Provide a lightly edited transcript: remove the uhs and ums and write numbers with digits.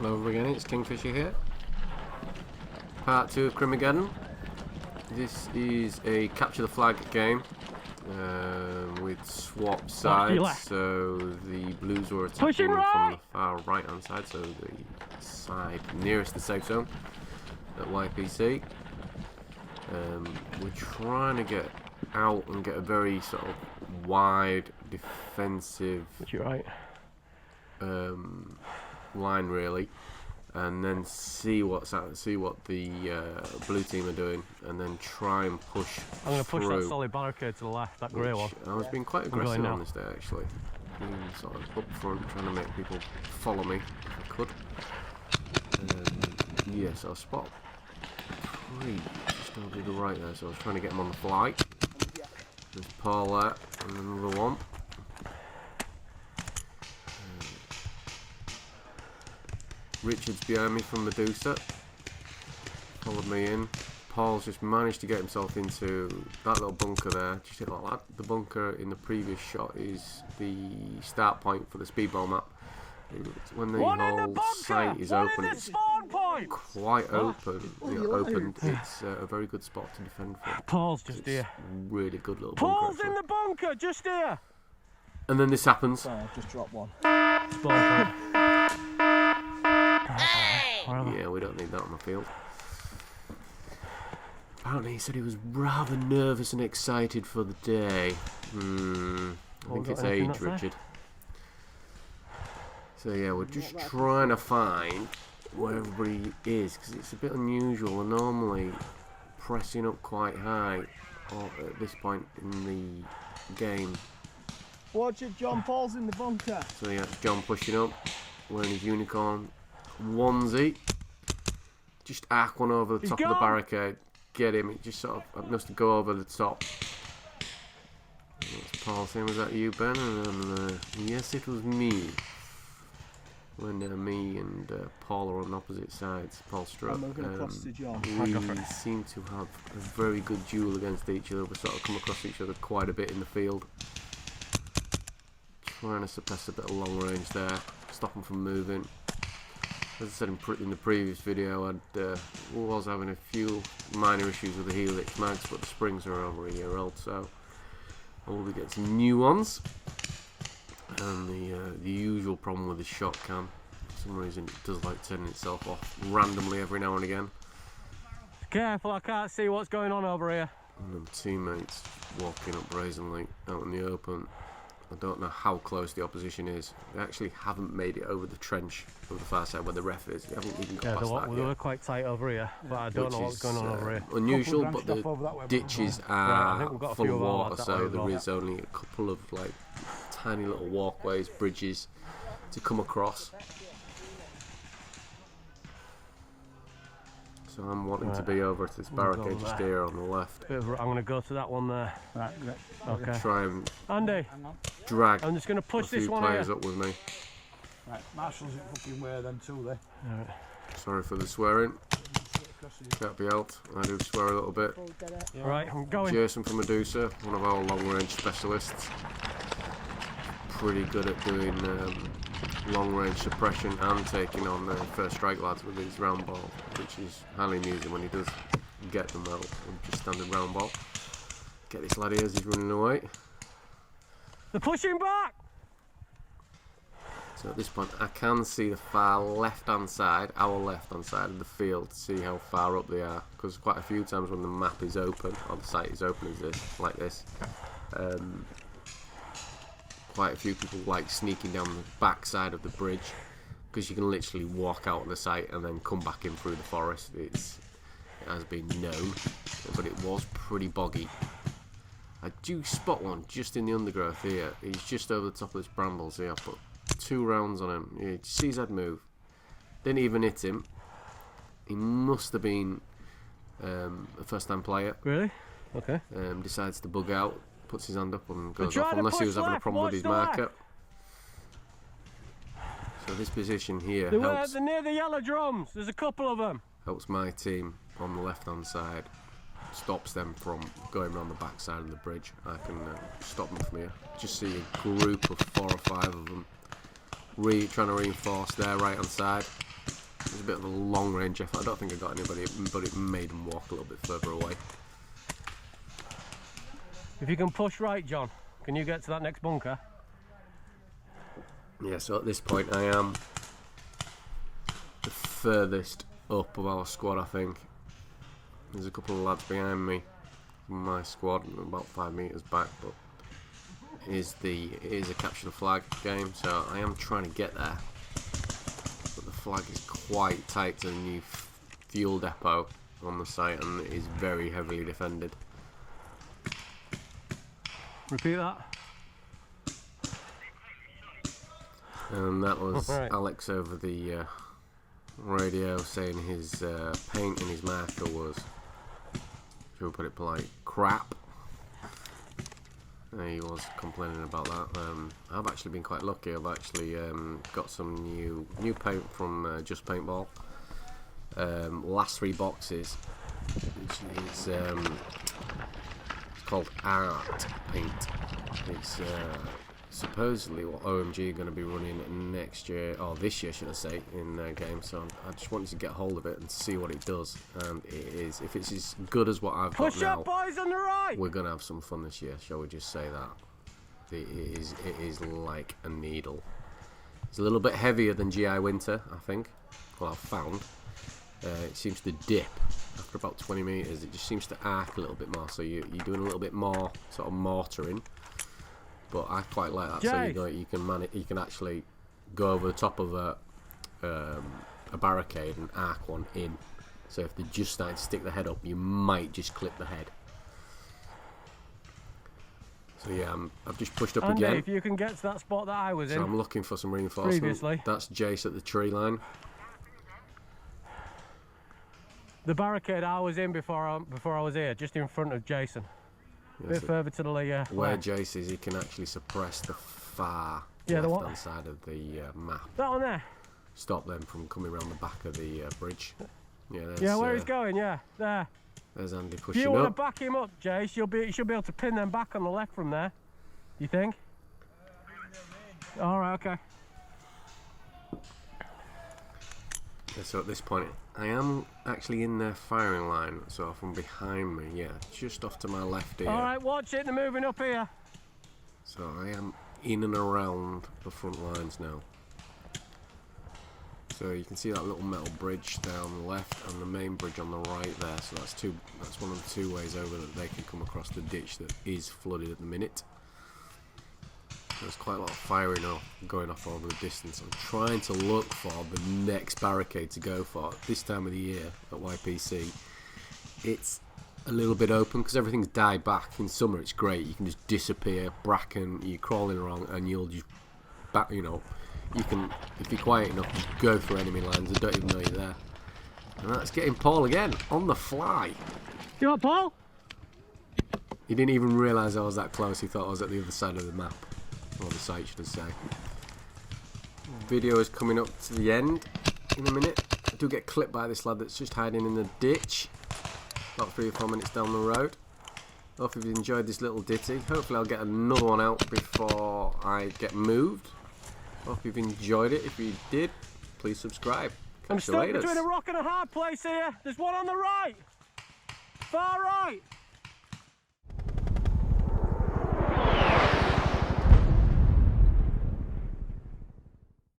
Hello again, it's Kingfisher here. Part 2 of Cribogedden. This is a capture the flag game with swap sides. So the blues were attacking from the far right hand side, so the side nearest the safe zone at YPC. We're trying to get out and get a very sort of wide defensive line really, and then see what the blue team are doing, and then try and push. I'm going to push that solid barricade to the left, that grey one. I was being quite aggressive on this day actually, being sort of up front, trying to make people follow me if I could. Yes, I'll spot 3 just over to the right there, so I was trying to get him on the fly. There's Paul there, and another one. Richard's behind me from Medusa. Followed me in. Paul's just managed to get himself into that little bunker there. Just hit like that. The bunker in the previous shot is the start point for the speedball map. When the whole site is open, it's quite open. Opened. It's a very good spot to defend from. Paul's just here. Really good little Paul's bunker. In the bunker, just here. And then this happens. Sorry, I've just dropped one. Yeah, we don't need that on the field. Apparently he said he was rather nervous and excited for the day. I think it's age, Richard. So yeah, we're just trying to find where everybody is, because it's a bit unusual. We're normally pressing up quite high at this point in the game. Watch it, John Paul's in the bunker. So yeah, John pushing up, wearing his unicorn onesie. Just arc one over the top of the barricade. Get him. It just sort of must go over the top. It's Paul saying, was that you, Ben? And yes, it was me. When me and Paul are on opposite sides, Paul Strutt, we seem to have a very good duel against each other. We sort of come across each other quite a bit in the field. Trying to suppress a bit of long range there, stop them from moving. As I said in the previous video, I was having a few minor issues with the Helix mags, but the springs are over a year old, so I will be getting some new ones. And the usual problem with the shot cam, for some reason it does like turning itself off randomly every now and again. Careful, I can't see what's going on over here. And then teammates walking up brazenly out in the open. I don't know how close the opposition is. They actually haven't made it over the trench over the far side where the ref is. They haven't even got past that yet. They were quite tight over here, but I don't know what's going on over here. Unusual, but the ditches are full of water, so there is only a couple of like tiny little walkways, bridges to come across. So I'm wanting to be over to this barricade just here on the left. I'm going to go to that one there. Right, okay. Try and Andy, drag I'm just going to push a few this one players here. up with me. Right, Marshall's in fucking way then too there. Right. Sorry for the swearing. Can't be helped. I do swear a little bit. Right, I'm going. Jason from Medusa, one of our long range specialists. Pretty good at doing long range suppression and taking on the first strike lads with his round ball, which is highly amusing when he does get them out with just standard round ball. Get this lad here as he's running away. They're pushing back! So at this point I can see the far left hand side, our left hand side of the field, to see how far up they are, because quite a few times when the map is open, or the site is open as this, like this, quite a few people like sneaking down the back side of the bridge, because you can literally walk out of the site and then come back in through the forest. It has been known, but it was pretty boggy. I do spot one just in the undergrowth here. He's just over the top of this brambles here. I put 2 rounds on him. You see his head move. Didn't even hit him. He must have been a first-time player. Really? Okay. Decides to bug out. Puts his hand up and goes off, unless he was having a problem with his marker. So this position here helps. They're near the yellow drums. There's a couple of them. Helps my team on the left-hand side. Stops them from going around the back side of the bridge. I can stop them from here. Just see a group of 4 or 5 of them trying to reinforce their right-hand side. was a bit of a long range effort. I don't think I got anybody, but it made them walk a little bit further away. If you can push right, John, can you get to that next bunker? Yeah, so at this point I am the furthest up of our squad, I think. There's a couple of lads behind me from my squad, about 5 metres back, but it is a capture the flag game, so I am trying to get there. But the flag is quite tight to the new fuel depot on the site, and it is very heavily defended. Repeat that. And that was Right. Alex over the radio saying his paint in his marker was, shall we put it polite, crap. He was complaining about that. I've actually been quite lucky. I've actually got some new paint from Just Paintball. Last 3 boxes, which is it's called Art Paint. It's supposedly what OMG are going to be running next year, or this year should I say, in their game. So I just wanted to get hold of it and see what it does. And it is, if it's as good as what I've got Push now, up, boys, on the right. we're going to have some fun this year. Shall we just say that? It is like a needle. It's a little bit heavier than GI Winter, I think. Well, I've found. It seems to dip after about 20 metres. It just seems to arc a little bit more. So you're doing a little bit more sort of mortaring. But I quite like that. Jay. So you can actually go over the top of a barricade and arc one in. So if they're just starting to stick the head up, you might just clip the head. So yeah, I've just pushed up Andy, again. if you can get to that spot that I was So in. I'm looking for some reinforcement. Previously. That's Jace at the tree line. The barricade I was in before I was here, just in front of Jason. A bit So further to the where left. Jace is, he can actually suppress the far Yeah, the left-hand what? side of the map. That one there. Stop them from coming around the back of the bridge. Yeah, there's, Yeah, where he's going, yeah, there. there's Andy If pushing you want to up. back him up, Jace, you should be able to pin them back on the left from there. You think? Alright, okay. Yeah, so at this point, I am actually in their firing line, so from behind me, yeah, just off to my left here. Alright, watch it, they're moving up here. So I am in and around the front lines now. So you can see that little metal bridge there on the left and the main bridge on the right there. So that's one of the 2 ways over that they can come across the ditch that is flooded at the minute. There's quite a lot of firing going off over the distance. I'm trying to look for the next barricade to go for. This time of the year at YPC, it's a little bit open because everything's died back. In summer it's great, you can just disappear, bracken, you're crawling around and you'll just back, you know, you can, if you're quiet enough, just go through enemy lines and don't even know you're there. And that's getting Paul again on the fly. You want Paul? He didn't even realise I was that close. He thought I was at the other side of the map, or the site should I say. Video is coming up to the end in a minute. I do get clipped by this lad that's just hiding in the ditch about 3 or 4 minutes down the road. Hope you've enjoyed this little ditty. Hopefully I'll get another one out before I get moved. Hope you've enjoyed it. If you did, please subscribe. I'm Catch you stuck later. between a rock and a hard place here. There's one on the right. Far right.